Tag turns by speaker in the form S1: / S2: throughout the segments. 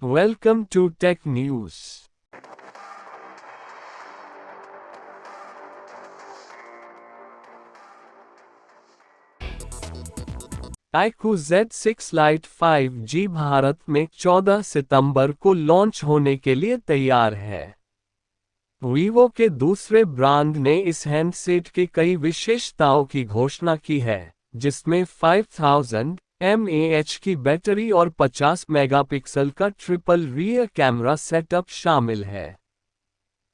S1: Welcome to Tech News. iQOO Z6 Lite 5G Bharat में 14 सितंबर को launch होने के लिए तैयार है। वीवो के दूसरे ब्रांड ने इस हैंडसेट की कई विशेषताओं की घोषणा की है, जिसमें 5000 mAh की बैटरी और 50 मेगापिक्सल का ट्रिपल रियर कैमरा सेटअप शामिल है।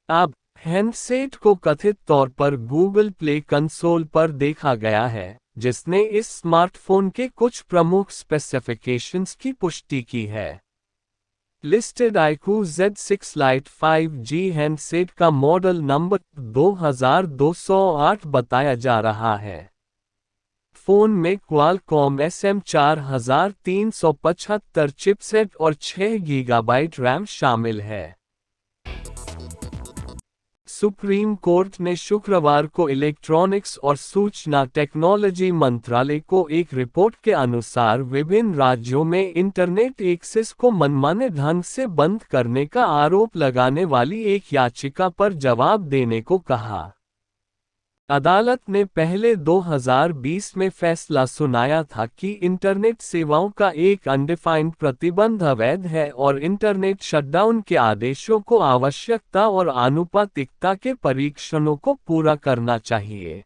S1: अब हैंडसेट को कथित तौर पर गूगल प्ले कंसोल पर देखा गया है, जिसने इस स्मार्टफोन के कुछ प्रमुख स्पेसिफिकेशंस की पुष्टि की है। Listed iQOO Z6 Lite 5G handset का मॉडल नंबर 2208 बताया जा रहा है। फोन में क्वालकॉम SM4375 चिपसेट और 6 गीगाबाइट रैम शामिल है। सुप्रीम कोर्ट ने शुक्रवार को इलेक्ट्रॉनिक्स और सूचना टेक्नोलॉजी मंत्रालय को एक रिपोर्ट के अनुसार विभिन्न राज्यों में इंटरनेट एक्सेस को मनमाने ढंग से बंद करने का आरोप लगाने वाली एक याचिका पर जवाब देने को कहा। अदालत ने पहले 2020 में फैसला सुनाया था कि इंटरनेट सेवाओं का एक अनडिफाइंड प्रतिबंध अवैध है और इंटरनेट शटडाउन के आदेशों को आवश्यकता और आनुपातिकता के परीक्षणों को पूरा करना चाहिए।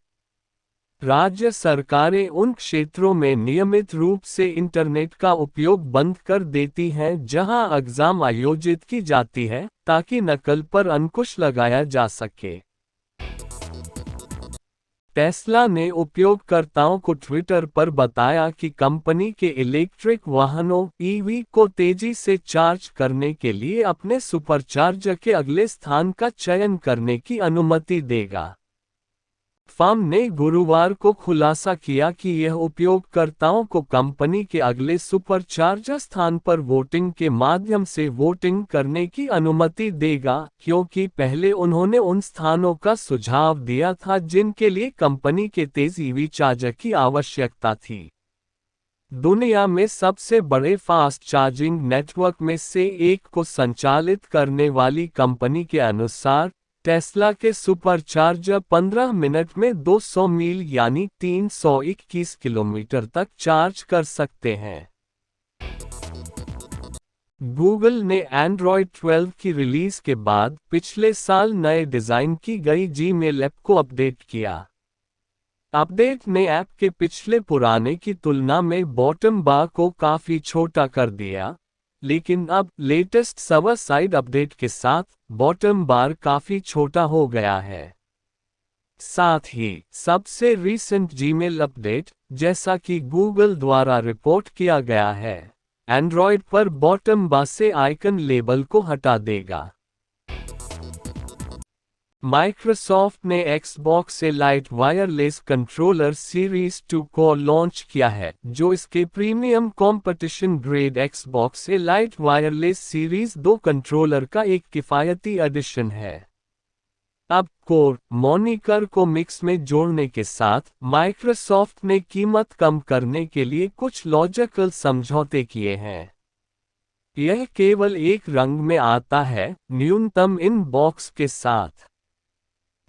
S1: राज्य सरकारें उन क्षेत्रों में नियमित रूप से इंटरनेट का उपयोग बंद कर देती हैं जहां एग्जाम आयोजित की जाती है, ताकि नकल पर अंकुश लगाया जा सके। टेस्ला ने उपयोगकर्ताओं को ट्विटर पर बताया कि कंपनी के इलेक्ट्रिक वाहनों (ईवी) को तेजी से चार्ज करने के लिए अपने सुपरचार्जर के अगले स्थान का चयन करने की अनुमति देगा। फर्म ने गुरुवार को खुलासा किया कि यह उपयोगकर्ताओं को कंपनी के अगले सुपरचार्जर स्थान पर वोटिंग के माध्यम से वोटिंग करने की अनुमति देगा, क्योंकि पहले उन्होंने उन स्थानों का सुझाव दिया था जिनके लिए कंपनी के तेज ईवी चार्जर की आवश्यकता थी। दुनिया में सबसे बड़े फास्ट चार्जिंग नेटवर्क में से एक को संचालित करने वाली कंपनी के अनुसार टेस्ला के सुपरचार्जर 15 मिनट में 200 मील यानी 321 किलोमीटर तक चार्ज कर सकते हैं। गूगल ने एंड्रॉयड 12 की रिलीज के बाद पिछले साल नए डिज़ाइन की गई जीमेल ऐप को अपडेट किया। अपडेट ने ऐप के पिछले पुराने की तुलना में बॉटम बार को काफ़ी छोटा कर दिया, लेकिन अब लेटेस्ट सर्वर साइड अपडेट के साथ बॉटम बार काफ़ी छोटा हो गया है। साथ ही सबसे रीसेंट जीमेल अपडेट, जैसा कि गूगल द्वारा रिपोर्ट किया गया है, एंड्रॉयड पर बॉटम बार से आइकन लेबल को हटा देगा। माइक्रोसॉफ्ट ने Xbox Elite wireless controller series 2 को लॉन्च किया है, जो इसके premium competition grade Xbox Elite wireless series 2 controller का एक किफ़ायती एडिशन है। अब कोर मॉनिकर को मिक्स में जोड़ने के साथ माइक्रोसॉफ्ट ने कीमत कम करने के लिए कुछ लॉजिकल समझौते किए हैं। यह केवल एक रंग में आता है, न्यूनतम इन बॉक्स के साथ।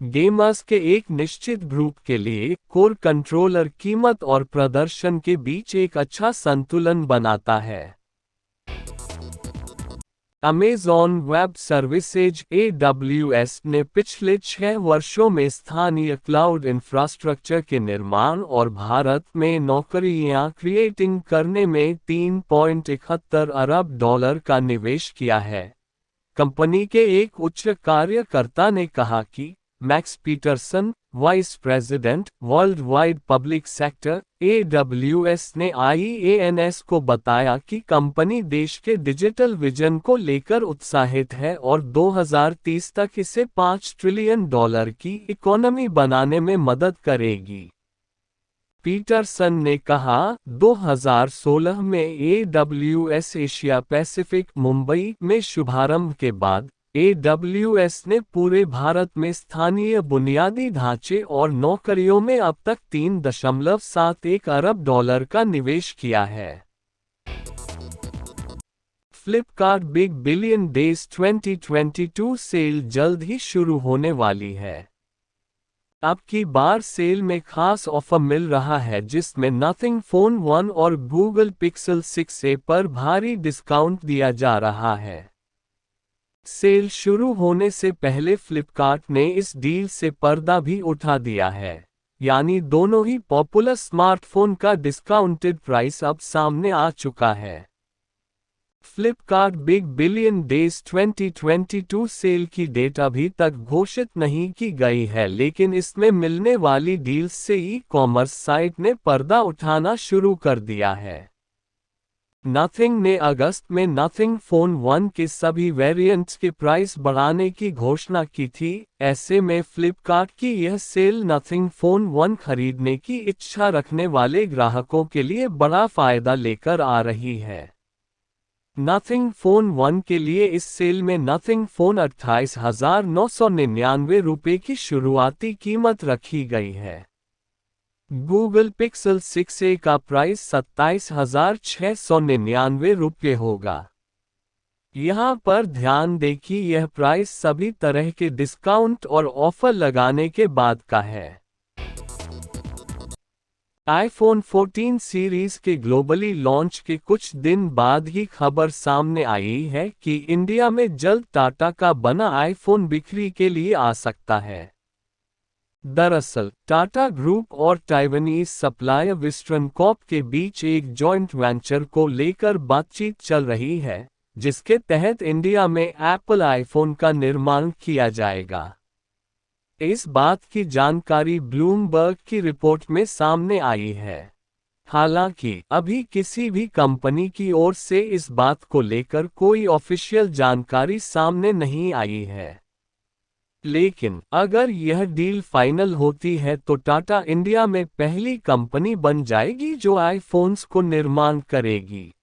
S1: गेमर्स के एक निश्चित ग्रुप के लिए कोर कंट्रोलर कीमत और प्रदर्शन के बीच एक अच्छा संतुलन बनाता है। अमेज़न वेब सर्विसेज (AWS) ने पिछले 6 वर्षों में स्थानीय क्लाउड इंफ्रास्ट्रक्चर के निर्माण और भारत में नौकरियां क्रिएटिंग करने में $3.71 अरब का निवेश किया है। कंपनी के एक उच्च कार्यकर्ता ने कहा कि Max Peterson, vice president world wide public sector AWS ने IANS को बताया कि कंपनी देश के डिजिटल विजन को लेकर उत्साहित है और 2030 तक इसे $5 ट्रिलियन की इकोनॉमी बनाने में मदद करेगी। पीटरसन ने कहा, 2016 में AWS एशिया पैसिफिक मुंबई में शुभारंभ के बाद AWS ने पूरे भारत में स्थानीय बुनियादी ढांचे और नौकरियों में अब तक $3.71 अरब का निवेश किया है। Flipkart big billion days 2022 sale जल्द ही शुरू होने वाली है। अब की बार सेल में खास ऑफर मिल रहा है जिसमें नथिंग फोन 1 और गूगल पिक्सल 6a पर भारी डिस्काउंट दिया जा रहा है। सेल शुरू होने से पहले फ्लिपकार्ट ने इस डील से पर्दा भी उठा दिया है, यानी दोनों ही पॉपुलर स्मार्टफोन का डिस्काउंटेड प्राइस अब सामने आ चुका है। Flipkart big billion days 2022 sale की डेट अभी तक घोषित नहीं की गई है, लेकिन इसमें मिलने वाली डील्स से ई कॉमर्स साइट ने पर्दा उठाना शुरू कर दिया है। नथिंग ने अगस्त में नथिंग फोन 1 के सभी वेरिएंट्स के प्राइस बढ़ाने की घोषणा की थी। ऐसे में फ्लिपकार्ट की यह सेल नथिंग फोन 1 खरीदने की इच्छा रखने वाले ग्राहकों के लिए बड़ा फायदा लेकर आ रही है। नथिंग फोन 1 के लिए इस सेल में नथिंग फोन 28,999 रुपये की शुरुआती कीमत रखी गई है। गूगल पिक्सल 6a का प्राइस 27,699 रुपये होगा। यहाँ पर ध्यान दें कि यह प्राइस सभी तरह के डिस्काउंट और ऑफर लगाने के बाद का है। आईफोन 14 सीरीज के ग्लोबली लॉन्च के कुछ दिन बाद ही खबर सामने आई है कि इंडिया में जल्द टाटा का बना आईफोन बिक्री के लिए आ सकता है। दरअसल टाटा ग्रुप और ताइवानीज सप्लायर वेस्टर्न कॉर्प के बीच एक जॉइंट वेंचर को लेकर बातचीत चल रही है, जिसके तहत इंडिया में एप्पल आईफोन का निर्माण किया जाएगा। इस बात की जानकारी ब्लूमबर्ग की रिपोर्ट में सामने आई है। हालांकि अभी किसी भी कंपनी की ओर से इस बात को लेकर कोई ऑफिशियल जानकारी सामने नहीं आई है। लेकिन अगर यह डील फाइनल होती है तो टाटा इंडिया में पहली कंपनी बन जाएगी जो आईफोन्स को निर्माण करेगी।